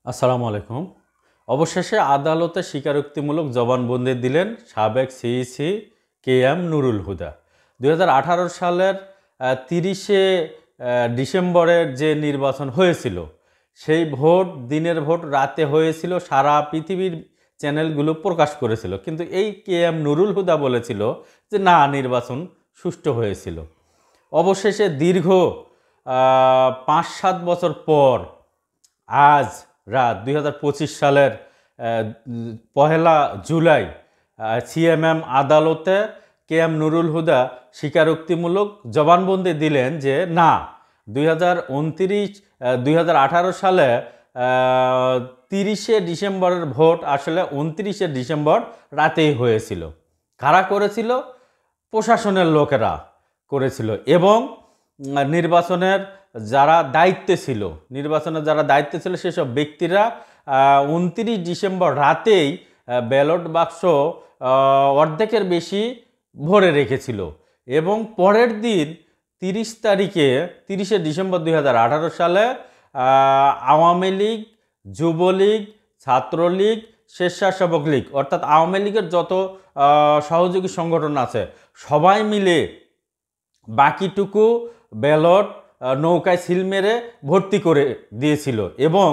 আসসালামু আলাইকুম। অবশেষে আদালতে স্বীকারোক্তিমূলক জবানবন্দি দিলেন সাবেক CEC K M Nurul Huda. 2018 সালের 30শে ডিসেম্বরের যে নির্বাচন হয়েছিল, সেই ভোট দিনের ভোট রাতে হয়েছিল, সারা পৃথিবীর চ্যানেলগুলো প্রকাশ করেছিল। কিন্তু এই কে এম নুরুল হুদা বলেছিল যে না, নির্বাচন সুষ্ঠু হয়েছিল। অবশেষে দীর্ঘ 5-7 বছর পর আজ রাত 2025 সালের 1 জুলাই সিএমএম আদালতে কে এম নুরুল হুদা স্বীকারোক্তিমূলক জবানবন্দি দিলেন যে না, 2018 সালে 30শে ডিসেম্বরের ভোট আসলে 29শে ডিসেম্বর রাতেই হয়েছিল। কারা করেছিল? প্রশাসনের লোকেরা করেছিল। এবং নির্বাচনের যারা দায়িত্বে ছিল সেসব ব্যক্তিরা 29 ডিসেম্বর রাতেই ব্যালট বাক্স অর্ধেকের বেশি ভরে রেখেছিল। এবং পরের দিন 30শে ডিসেম্বর 2018 সালে আওয়ামী লীগ, যুবলীগ, ছাত্রলীগ, স্বেচ্ছাসেবক লীগ অর্থাৎ আওয়ামী লীগের যত সহযোগী সংগঠন আছে সবাই মিলে বাকিটুকু ব্যালট নৌকায় সিল মেরে ভর্তি করে দিয়েছিল। এবং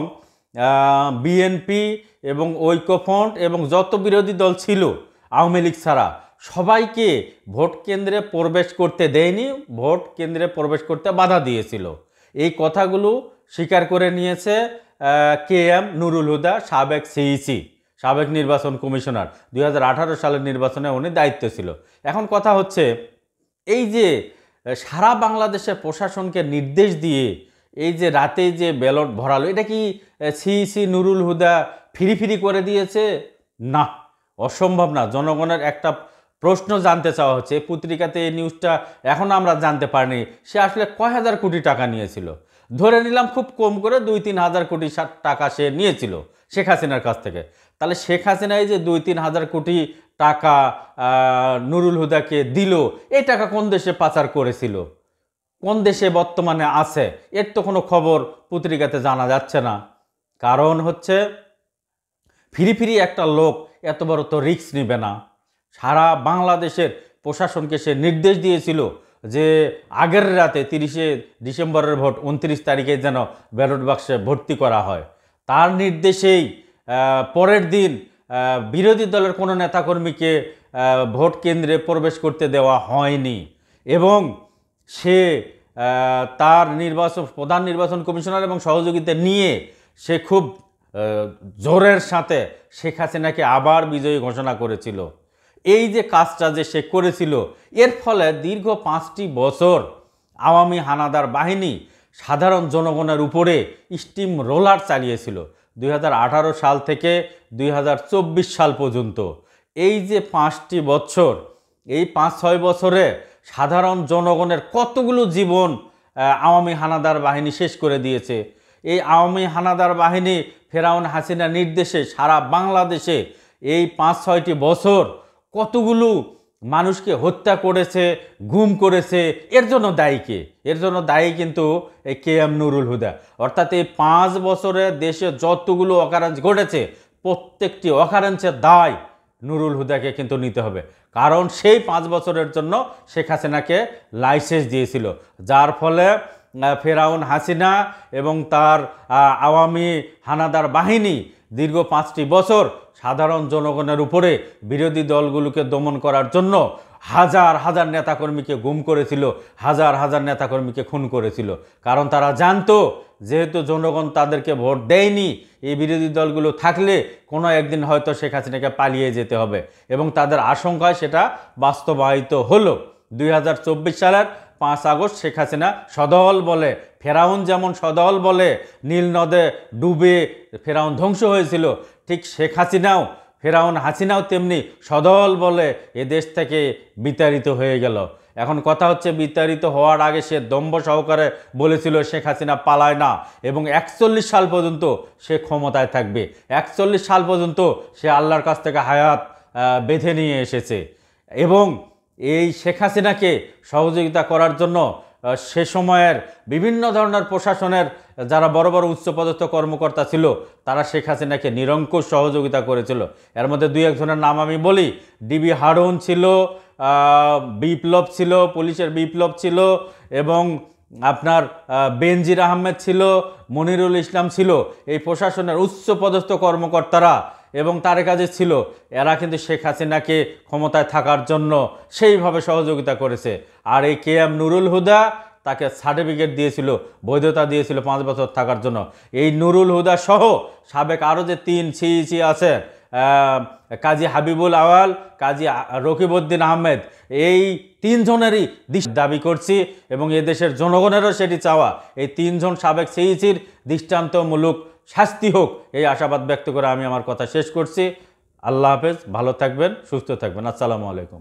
বিএনপি এবং ঐক্যফ্রন্ট এবং যত বিরোধী দল ছিল আওয়ামী লীগ ছাড়া সবাইকে ভোট কেন্দ্রে প্রবেশ করতে দেয়নি, ভোট কেন্দ্রে প্রবেশ করতে বাধা দিয়েছিল। এই কথাগুলো স্বীকার করে নিয়েছে কে এম নুরুল হুদা, সাবেক সিইসি, সাবেক নির্বাচন কমিশনার। 2018 সালের নির্বাচনে উনি দায়িত্ব ছিল। এখন কথা হচ্ছে, এই যে সারা বাংলাদেশে প্রশাসনকে নির্দেশ দিয়ে এই যে রাতে যে ব্যালট ভরালো, এটা কি সিইসি নুরুল হুদা ফিরি করে দিয়েছে? না, অসম্ভব না। জনগণের একটা প্রশ্ন জানতে চাওয়া হচ্ছে, পত্রিকাতে এই নিউজটা এখন আমরা জানতে পারিনি, সে আসলে কয় হাজার কোটি টাকা নিয়েছিল। ধরে নিলাম খুব কম করে 2-3 হাজার কোটি টাকা সে নিয়েছিল শেখ হাসিনার কাছ থেকে। তাহলে শেখ হাসিনা এই যে 2-3 হাজার কোটি টাকা নুরুল হুদাকে দিল, এই টাকা কোন দেশে পাচার করেছিল, কোন দেশে বর্তমানে আছে, এর তো কোনো খবর পত্রিকাতে জানা যাচ্ছে না। কারণ হচ্ছে, ফিরি একটা লোক এত বড় তো রিস্ক নেবে না। সারা বাংলাদেশের প্রশাসনকে সে নির্দেশ দিয়েছিল যে আগের রাতে 30শে ডিসেম্বরের ভোট 29 তারিখে যেন ব্যালট বাক্সে ভর্তি করা হয়। তার নির্দেশেই পরের দিন বিরোধী দলের কোনো নেতাকর্মীকে ভোট কেন্দ্রে প্রবেশ করতে দেওয়া হয়নি। এবং সে তার প্রধান নির্বাচন কমিশনার এবং সহযোগিতা নিয়ে সে খুব জোরের সাথে শেখ হাসিনাকে আবার বিজয়ী ঘোষণা করেছিল। এই যে কাজটা যে সে করেছিল, এর ফলে দীর্ঘ 5টি বছর আওয়ামী হানাদার বাহিনী সাধারণ জনগণের উপরে স্টিম রোলার চালিয়েছিল। 2018 সাল থেকে 2024 সাল পর্যন্ত এই যে 5টি বছর, এই 5-6 বছরে সাধারণ জনগণের কতগুলো জীবন আওয়ামী হানাদার বাহিনী শেষ করে দিয়েছে। এই আওয়ামী হানাদার বাহিনী ফেরাউন হাসিনা নির্দেশে সারা বাংলাদেশে এই 5-6টি বছর কতগুলো মানুষকে হত্যা করেছে, গুম করেছে। এর জন্য দায়ী কে? এর জন্য দায়ী কিন্তু এই কে এম নুরুল হুদা। অর্থাৎ এই 5 বছরে দেশে যতগুলো অকারেন্স ঘটেছে, প্রত্যেকটি অকারেন্সের দায় নুরুল হুদাকে কিন্তু নিতে হবে। কারণ সেই 5 বছরের জন্য শেখ হাসিনাকে লাইসেন্স দিয়েছিল, যার ফলে ফেরাউন হাসিনা এবং তার আওয়ামী হানাদার বাহিনী দীর্ঘ 5টি বছর সাধারণ জনগণের উপরে বিরোধী দলগুলোকে দমন করার জন্য হাজার হাজার নেতাকর্মীকে গুম করেছিল, হাজার হাজার নেতাকর্মীকে খুন করেছিল। কারণ তারা জানতো, যেহেতু জনগণ তাদেরকে ভোট দেয়নি, এই বিরোধী দলগুলো থাকলে কোনো একদিন হয়তো শেখ হাসিনাকে পালিয়ে যেতে হবে। এবং তাদের আশঙ্কায় সেটা বাস্তবায়িত হলো। 2024 সালের 5 আগস্ট শেখ হাসিনা সদল বলে, ফেরাউন যেমন সদল বলে নীল নদে ডুবে ফেরাউন ধ্বংস হয়েছিল, ঠিক ফেরাউন হাসিনাও তেমনি সদল বলে এ দেশ থেকে বিতাড়িত হয়ে গেল। এখন কথা হচ্ছে, বিতাড়িত হওয়ার আগে সে দম্ভ সহকারে বলেছিল শেখ হাসিনা পালায় না, এবং 41 সাল পর্যন্ত সে ক্ষমতায় থাকবে। 41 সাল পর্যন্ত সে আল্লাহর কাছ থেকে হায়াত বেঁধে নিয়ে এসেছে। এবং এই শেখ হাসিনাকে সহযোগিতা করার জন্য সে সময়ের বিভিন্ন ধরনের প্রশাসনের যারা বড় বড় উচ্চপদস্থ কর্মকর্তা ছিল তারা শেখ হাসিনাকে নিরঙ্কুশ সহযোগিতা করেছিল। এর মধ্যে দুই একজনের নাম আমি বলি। ডিবি হারুন ছিল, বিপ্লব ছিল, পুলিশের বিপ্লব ছিল, এবং আপনার বেনজির আহমেদ ছিল, মনিরুল ইসলাম ছিল। এই প্রশাসনের উচ্চপদস্থ কর্মকর্তারা এবং তারেক আজিজ ছিল, এরা কিন্তু শেখ হাসিনাকে ক্ষমতায় থাকার জন্য সেইভাবে সহযোগিতা করেছে। আর এই কে এম নুরুল হুদা তাকে সার্টিফিকেট দিয়েছিল, বৈধতা দিয়েছিল 5 বছর থাকার জন্য। এই নুরুল হুদা সহ সাবেক আরও যে 3 সিইসি আছে, কাজী হাবিবুল আওয়াল, কাজী রকিবউদ্দিন আহমেদ, এই 3 জনেরই দাবি করছি এবং এদেশের জনগণেরও সেটি চাওয়া, এই 3 জন সাবেক সিইসির দৃষ্টান্তমূলক শাস্তি হোক, এই আশাবাদ ব্যক্ত করে আমি আমার কথা শেষ করছি। আল্লাহ হাফেজ, ভালো থাকবেন, সুস্থ থাকবেন। আসসালামু আলাইকুম।